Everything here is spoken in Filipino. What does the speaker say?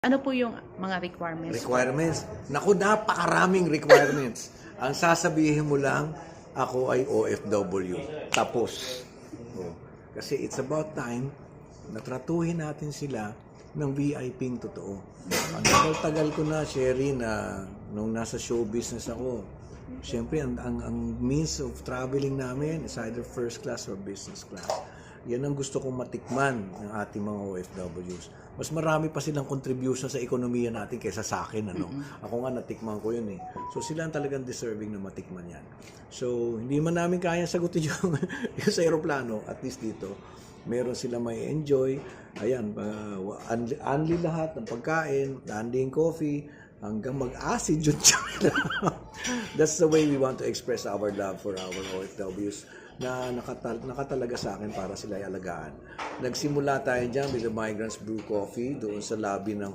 Ano po yung mga requirements? Requirements? Naku, napakaraming requirements. Ang sasabihin mo lang, ako ay OFW. Tapos. Oh. Kasi it's about time na tratuhin natin sila ng VIP-ing totoo. Ang tagal ko na, Sherry, na nung nasa show business ako, siyempre, ang means of traveling namin is either first class or business class. Yan ang gusto kong matikman ng ating mga OFWs. Mas marami pa silang contribution sa ekonomiya natin kaysa sa akin. Ano? Ako nga natikman ko yun eh. So sila ang talagang deserving na matikman yan. So hindi man namin kaya sagutin yung sa aeroplano, at least dito, meron sila may enjoy. Ayan, unli lahat ng pagkain, unli yung coffee, hanggang mag-acid yun. That's the way we want to express our love for our OFWs na nakatalaga sa akin para sila ay alagaan. Nagsimula tayo dyan with the Migrants Brew Coffee doon sa lobby ng